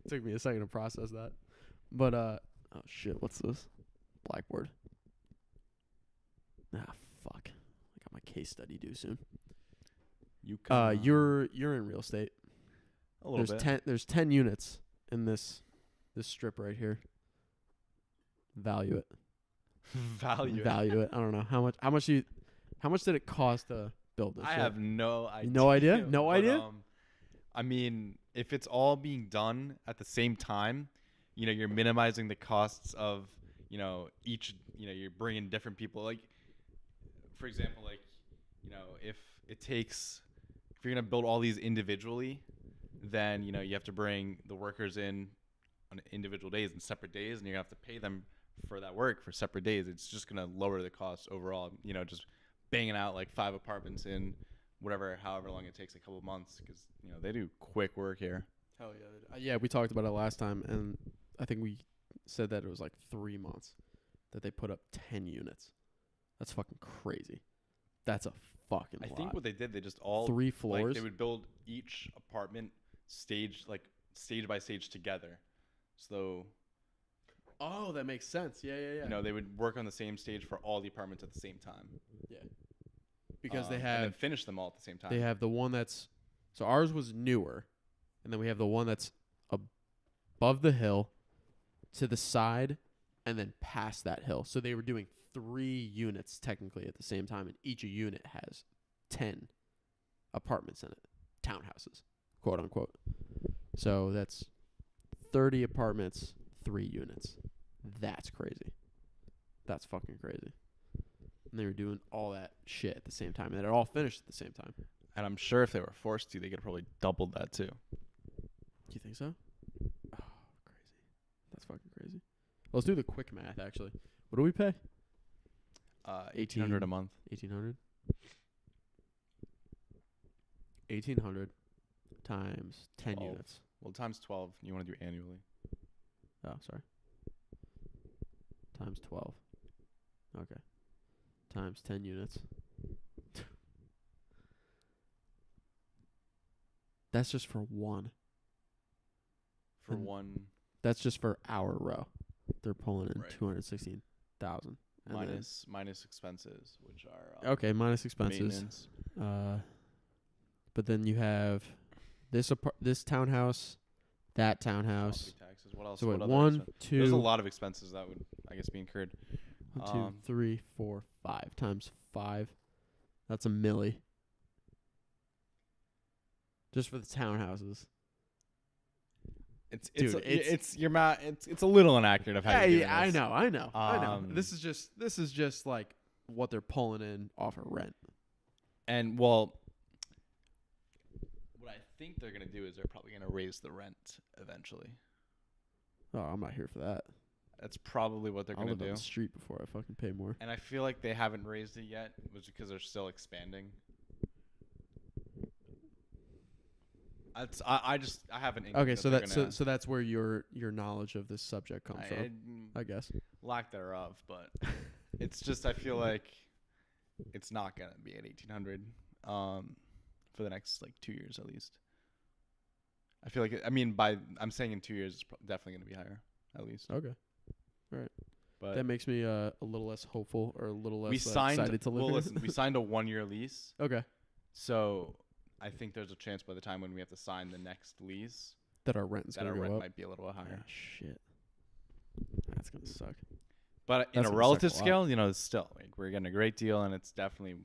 Took me a second to process that. But oh shit, what's this? Blackboard. Ah, fuck. I got my case study due soon. You're in real estate. a little bit. There's 10 units in this strip right here. Value it. Value it. I don't know how much did it cost to build this? I have no idea. No idea? No but, idea? I mean, if it's all being done at the same time, you're minimizing the costs of, each, you're bringing different people. Like, for example, like, if you're going to build all these individually, then, you have to bring the workers in on individual days and separate days, and you're going to have to pay them for that work for separate days. It's just going to lower the cost overall, just banging out like 5 apartments in however long it takes, a couple of months, because they do quick work here. Hell yeah. Yeah, we talked about it last time, and I think we said that it was like 3 months that they put up 10 units. That's fucking crazy. That's a fucking lot. I think what they did, they just all 3 floors. Like, they would build each apartment stage by stage together. So oh, that makes sense. Yeah. they would work on the same stage for all the apartments at the same time. Yeah. Because they and then have finish them all at the same time. They have the one that's so ours was newer, and then we have the one that's above the hill, to the side, and then past that hill. So they were doing 3 units technically at the same time, and each unit has 10 apartments in it, townhouses, quote unquote. So that's 30 apartments, 3 units. That's crazy. That's fucking crazy. And they were doing all that shit at the same time, and it all finished at the same time. And I'm sure if they were forced to, they could have probably doubled that too. Do you think so? Oh, crazy. That's fucking crazy. Let's do the quick math, actually. What do we pay? $1,800 a month. 1,800? 1,800 times 10 12. units. Well, times 12. You want to do annually. Oh, sorry. Times 12. Okay. Times 10 units. That's just for one. For one. That's just for our row. They're pulling in Right. 216,000. Minus expenses, which are Okay, minus expenses. maintenance. But then you have this townhouse, that townhouse. Property taxes. What else? So What wait, other 1, expen- 2, There's a lot of expenses that would, I guess, be incurred. 1, 2, 3, 4, 5 times 5. That's a milli. Just for the townhouses. It's your math. It's a little inaccurate of how you do I know. this. This is just like what they're pulling in off of rent. And well, what I think they're gonna do is they're probably gonna raise the rent eventually. Oh, I'm not here for that. That's probably what they're I'll gonna live on do. the street before I fucking pay more. And I feel like they haven't raised it yet, was because they're still expanding. I haven't. Okay, so that's where your knowledge of this subject comes from, I guess. Lack thereof, but it's just I feel like it's not gonna be at 1,800 for the next 2 years at least. I feel like I'm saying in 2 years it's definitely gonna be higher at least. Okay, all right. But That makes me a little less hopeful or a little less excited to live well, here. listen, we signed a 1-year lease, Okay, so I think there's a chance by the time when we have to sign the next lease that our rent is that gonna our go rent up. might be a little higher. Ah, shit, that's gonna suck. But in That's a gonna relative suck a lot. scale, it's still we're getting a great deal, and it's definitely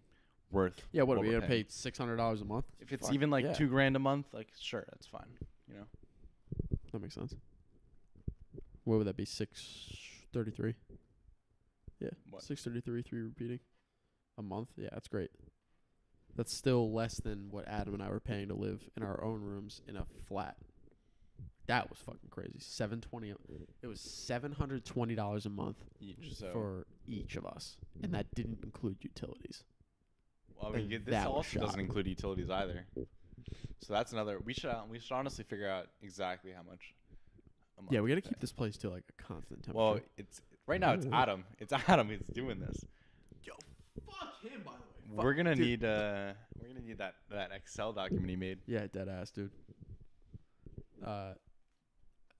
worth. Yeah, what are we we're gonna paying. pay $600 a month? If it's Fuck, even yeah. $2,000 a month, sure, that's fine. That makes sense. What would that be? 633. Yeah, What? 633. 3 repeating a month. Yeah, that's great. That's still less than what Adam and I were paying to live in our own rooms in a flat. That was fucking crazy. $720. It was $720 a month Each. So for each of us, and that didn't include utilities. well, and this that was also doesn't shocking. include utilities either. So that's another. We should honestly figure out exactly how much. A month Yeah, we got to pay. keep this place to a constant temperature. Well, it's right now. It's Ooh. Adam. It's Adam who's doing this. Yo, fuck him, by the way. We're gonna Dude. need that Excel document he made. Yeah, dead ass, dude.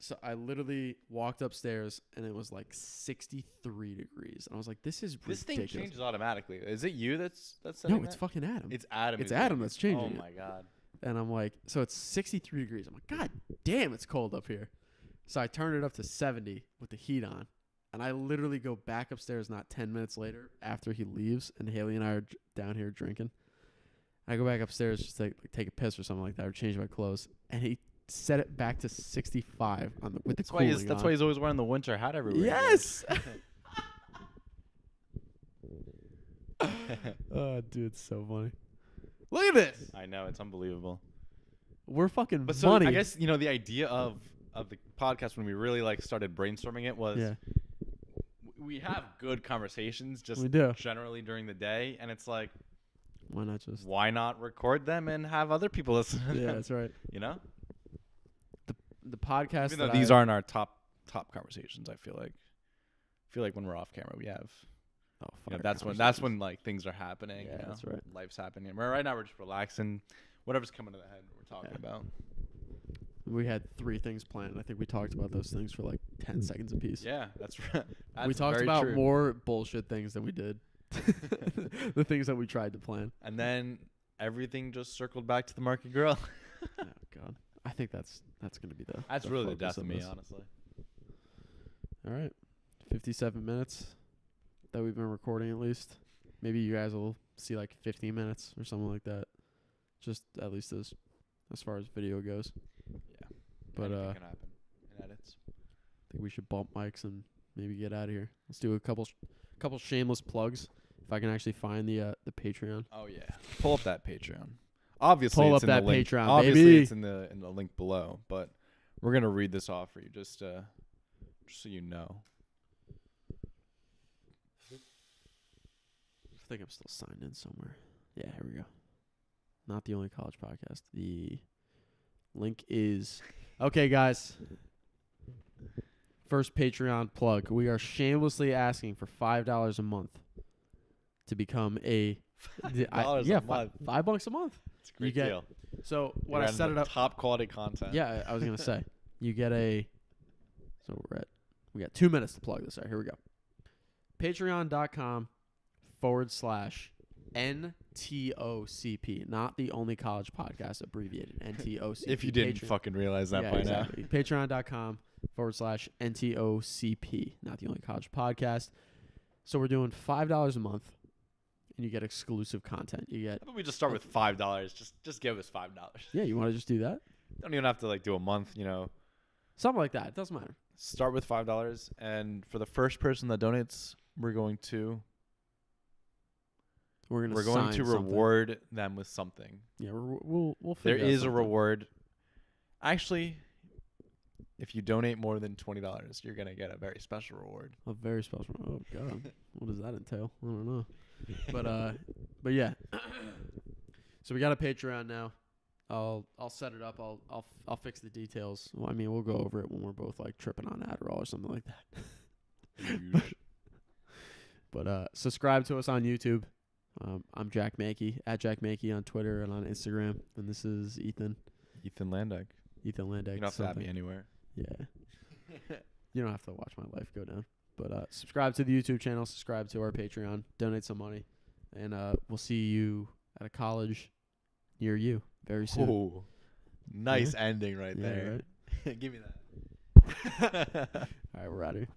So I literally walked upstairs and it was like 63 degrees. And I was like, this is This ridiculous. thing changes automatically. Is it you that's setting No, it's that? fucking Adam. It's Adam. It's who's Adam doing that's it. changing Oh it. my god. And I'm like, so it's 63 degrees. I'm like, God damn, it's cold up here. So I turned it up to 70 with the heat on. And I literally go back upstairs not 10 minutes later after he leaves. And Haley and I are down here drinking. I go back upstairs just to like, take a piss or something like that or change my clothes. And he set it back to 65 on the, with the cooling on. That's why he's always wearing the winter hat everywhere. Yes! Oh, dude, it's so funny. Look at this. I know, it's unbelievable. We're fucking But so money. I guess, the idea of the podcast when we really like started brainstorming it was we have good conversations just We do. generally during the day, and it's like, Why not just... why not record them and have other people listen to Yeah, them? that's right. You know? The podcast Even though that these I- aren't our top conversations, I feel like when we're off camera we have fire that's conversations. when like things are happening. Yeah, that's right. Life's happening. Right now we're just relaxing. Whatever's coming to the head we're talking about. We had 3 things planned. I think we talked about those things for like 10 seconds apiece. Yeah, that's right. We talked very about true. more bullshit things than we did. The things that we tried to plan. And then everything just circled back to the market girl. Oh God, I think that's gonna be the. That's the really the focus death of me, this. honestly. All right, 57 minutes that we've been recording at least. Maybe you guys will see like 15 minutes or something like that. Just at least as far as video goes. Yeah. But Anything can happen in edits. I think we should bump mics and maybe get out of here. Let's do a couple shameless plugs. If I can actually find the Patreon. Oh yeah. Pull up that Patreon. Obviously, Pull it's up in that the link. Patreon, Obviously, baby. it's in the link below. But we're gonna read this off for you, just so you know. I think I'm still signed in somewhere. Yeah, here we go. Not the only college podcast. The link is okay, guys. First Patreon plug. We are shamelessly asking for $5 a month to become a $5 a month. $5 a month. It's a great get- deal. So You're what I getting set the it up. top quality content. Yeah, I was gonna say you get a. So we got 2 minutes to plug this. All right, here we go. Patreon.com/NTOCP, not the only college podcast abbreviated. NTOCP. If you didn't fucking realize that by exactly. Patreon.com/NTOCP, not the only college podcast. So we're doing $5 a month, and you get exclusive content. You get How about we just start with $5? Just give us $5. yeah. You want to just do that? Don't even have to like do a month. Something like that. It doesn't matter. Start with $5, and for the first person that donates, we're going to We're going sign to something. reward them with something. Yeah, we'll There figure out is a something. reward. Actually, if you donate more than $20, you're gonna get a very special reward. A very special. Oh God, what does that entail? I don't know. But yeah. So we got a Patreon now. I'll set it up. I'll fix the details. Well, I mean, we'll go over it when we're both like tripping on Adderall or something like that. But subscribe to us on YouTube. I'm Jack Mankey, at Jack Mankey on Twitter and on Instagram. And this is Ethan. Ethan Landeck. Ethan Landeck. You don't have to have me something. anywhere. Yeah. You don't have to watch my life go down. But subscribe to the YouTube channel. Subscribe to our Patreon. Donate some money. And we'll see you at a college near you very soon. Oh, nice ending right Yeah, there. right? Give me that. All right, we're out of here.